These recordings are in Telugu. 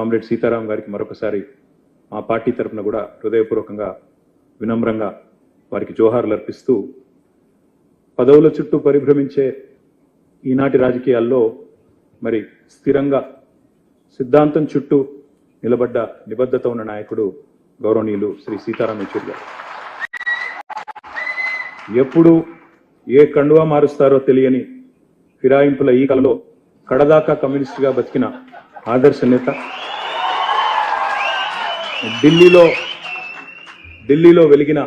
కామ్రేడ్ సీతారాం గారికి మరొకసారి మా పార్టీ తరఫున కూడా హృదయపూర్వకంగా వినమ్రంగా వారికి జోహార్లు అర్పిస్తూ పదవుల చుట్టూ పరిభ్రమించే ఈనాటి రాజకీయాల్లో మరి స్థిరంగా సిద్ధాంతం చుట్టూ నిలబడ్డ నిబద్ధత ఉన్న నాయకుడు గౌరవనీయులు శ్రీ సీతారాం యేచూరి గారు. ఎప్పుడు ఏ కండువా మారుస్తారో తెలియని ఫిరాయింపుల ఈ కలలో కడదాకా కమ్యూనిస్టుగా బతికిన ఆదర్శ నేత, ఢిల్లీలో వెలిగిన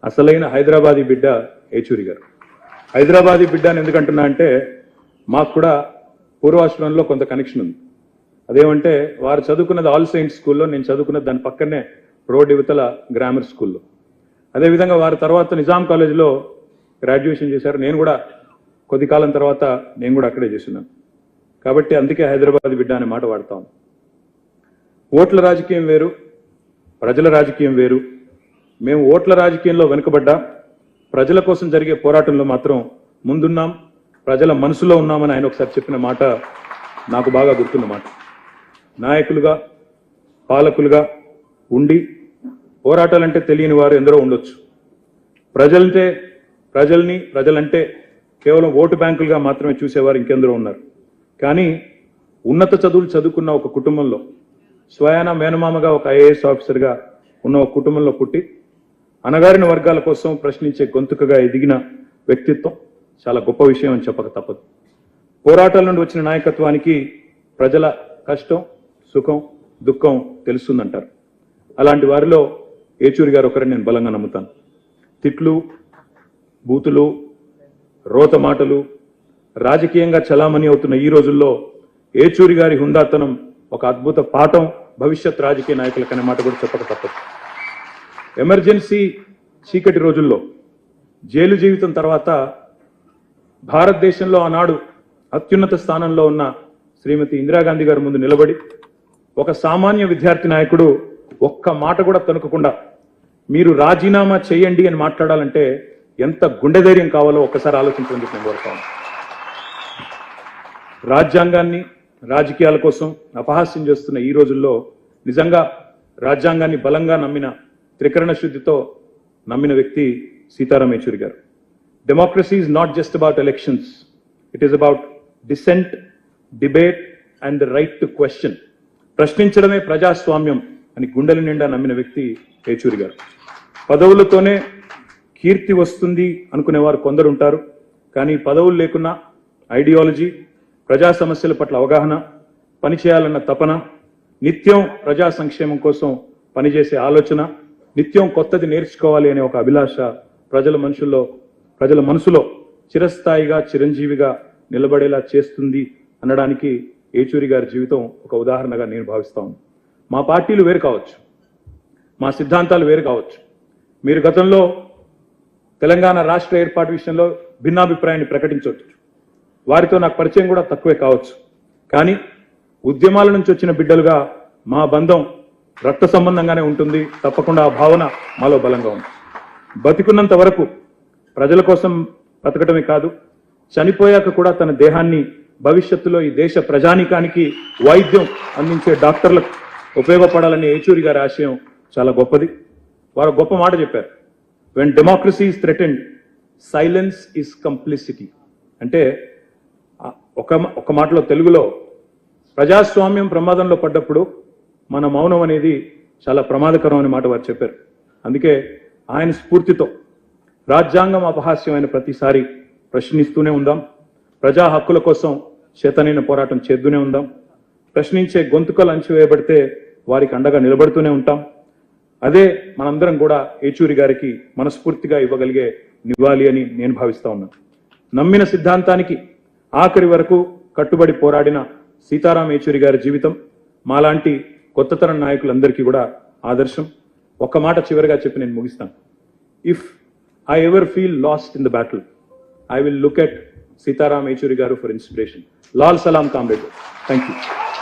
అసలైన హైదరాబాదీ బిడ్డ యేచూరి గారు. హైదరాబాదీ బిడ్డ అని ఎందుకంటున్నా అంటే మాకు కూడా పూర్వాశ్రమంలో కొంత కనెక్షన్ ఉంది. అదేమంటే వారు చదువుకున్నది ఆల్ సెయింట్స్ స్కూల్లో, నేను చదువుకున్నది దాని పక్కనే రోడ్ యువతల గ్రామర్ స్కూల్లో. అదేవిధంగా వారి తర్వాత నిజాం కాలేజీలో గ్రాడ్యుయేషన్ చేశారు. నేను కూడా కొద్ది కాలం తర్వాత నేను కూడా అక్కడే చేస్తున్నాను. కాబట్టి అందుకే హైదరాబాద్ బిడ్డ అనే మాట వాడతాం. ఓట్ల రాజకీయం వేరు, ప్రజల రాజకీయం వేరు. మేము ఓట్ల రాజకీయంలో వెనుకబడ్డా ప్రజల కోసం జరిగే పోరాటంలో మాత్రం ముందున్నాం, ప్రజల మనసులో ఉన్నామని ఆయన ఒకసారి చెప్పిన మాట నాకు బాగా గుర్తున్న మాట. నాయకులుగా పాలకులుగా ఉండి పోరాటాలంటే తెలియని వారు ఎందరో ఉండొచ్చు. ప్రజలంటే కేవలం ఓటు బ్యాంకులుగా మాత్రమే చూసేవారు ఇంకెందరో ఉన్నారు. కానీ ఉన్నత చదువులు చదువుకున్న ఒక కుటుంబంలో, స్వయాన మేనమామగా ఒక ఐఏఎస్ ఆఫీసర్గా ఉన్న ఒక కుటుంబంలో పుట్టి అణగారిన వర్గాల కోసం ప్రశ్నించే గొంతుకగా ఎదిగిన వ్యక్తిత్వం చాలా గొప్ప విషయం అని చెప్పక తప్పదు. పోరాటాల నుండి వచ్చిన నాయకత్వానికి ప్రజల కష్టం, సుఖం, దుఃఖం తెలుస్తుందంటారు. అలాంటి వారిలో యేచూరి గారు ఒకరిని నేను బలంగా నమ్ముతాను. తిట్లు, బూతులు, రోత మాటలు రాజకీయంగా చలామణి అవుతున్న ఈ రోజుల్లో యేచూరి గారి హుందాతనం ఒక అద్భుత పాఠం భవిష్యత్ రాజకీయ నాయకులకనే మాట కూడా చెప్పక తప్పదు. ఎమర్జెన్సీ చీకటి రోజుల్లో, జైలు జీవితం తర్వాత భారతదేశంలో ఆనాడు అత్యున్నత స్థానంలో ఉన్న శ్రీమతి ఇందిరాగాంధీ గారి ముందు నిలబడి ఒక సామాన్య విద్యార్థి నాయకుడు ఒక్క మాట కూడా తణుకకుండా మీరు రాజీనామా చేయండి అని మాట్లాడాలంటే ఎంత గుండె ధైర్యం కావాలో ఒక్కసారి ఆలోచించమని చెప్పి నేను కోరుతాను. రాజ్యాంగాన్ని రాజకీయాల కోసం అపహాస్యం చేస్తున్న ఈ రోజుల్లో నిజంగా రాజ్యాంగాన్ని బలంగా నమ్మిన, త్రికరణ శుద్ధితో నమ్మిన వ్యక్తి Sitaram Yechury garu. Democracy is not just about elections, it is about dissent, debate and the right to question. ప్రశ్నించడమే ప్రజాస్వామ్యం అని గుండెల నిండా నమ్మిన వ్యక్తి యేచూరి గారు. పదవులతోనే కీర్తి వస్తుంది అనుకునేవారు కొందరు ఉంటారు. కానీ పదవులు లేకున్నా ఐడియాలజీ, ప్రజా సమస్యల పట్ల అవగాహన, పనిచేయాలన్న తపన, నిత్యం ప్రజా సంక్షేమం కోసం పనిచేసే ఆలోచన, నిత్యం కొత్తది నేర్చుకోవాలి అనే ఒక అభిలాష ప్రజల మనసులో చిరస్థాయిగా, చిరంజీవిగా నిలబడేలా చేస్తుంది అనడానికి యేచూరి గారి జీవితం ఒక ఉదాహరణగా నేను భావిస్తాను. మా పార్టీలు వేరు కావచ్చు, మా సిద్ధాంతాలు వేరు కావచ్చు. మీరు గతంలో తెలంగాణ రాష్ట్ర ఏర్పాటు విషయంలో భిన్నాభిప్రాయాన్ని ప్రకటించవచ్చు. వారితో నాకు పరిచయం కూడా తక్కువే కావచ్చు. కానీ ఉద్యమాల నుంచి వచ్చిన బిడ్డలుగా మా బంధం రక్త సంబంధంగానే ఉంటుంది. తప్పకుండా ఆ భావన మాలో బలంగా ఉంది. బతికున్నంత వరకు ప్రజల కోసం బతకడమే కాదు, చనిపోయాక కూడా తన దేహాన్ని భవిష్యత్తులో ఈ దేశ ప్రజానీకానికి వైద్యం అందించే డాక్టర్లకు ఉపయోగపడాలనే యేచూరి గారి ఆశయం చాలా గొప్పది. వారు గొప్ప మాట చెప్పారు, when democracy is threatened, silence is complicity. అంటే ఒక మాటలో తెలుగులో ప్రజాస్వామ్యం ప్రమాదంలో పడ్డప్పుడు మన మౌనం అనేది చాలా ప్రమాదకరం అనే మాట వారు చెప్పారు. అందుకే ఆయన స్ఫూర్తితో రాజ్యాంగం అపహాస్యమైన ప్రతిసారి ప్రశ్నిస్తూనే ఉందాం, ప్రజా హక్కుల కోసం చేతనైన పోరాటం చేస్తూనే ఉందాం, ప్రశ్నించే గొంతుకలు అణచివేయబడితే వారికి అండగా నిలబడుతూనే ఉంటాం. అదే మనందరం కూడా యేచూరి గారికి మనస్ఫూర్తిగా ఇవ్వగలిగే నివాళి అని నేను భావిస్తా ఉన్నాను. నమ్మిన సిద్ధాంతానికి ఆఖరి వరకు కట్టుబడి పోరాడిన సీతారాం యేచూరి గారి జీవితం మాలాంటి కొత్త తరం నాయకులందరికీ కూడా ఆదర్శం. ఒక్క మాట చివరిగా చెప్పి నేను ముగిస్తాను. If I ever feel last in the battle, I will look at Sitaram Yechoori Garu for inspiration. Lal Salam, comrade. Thank you.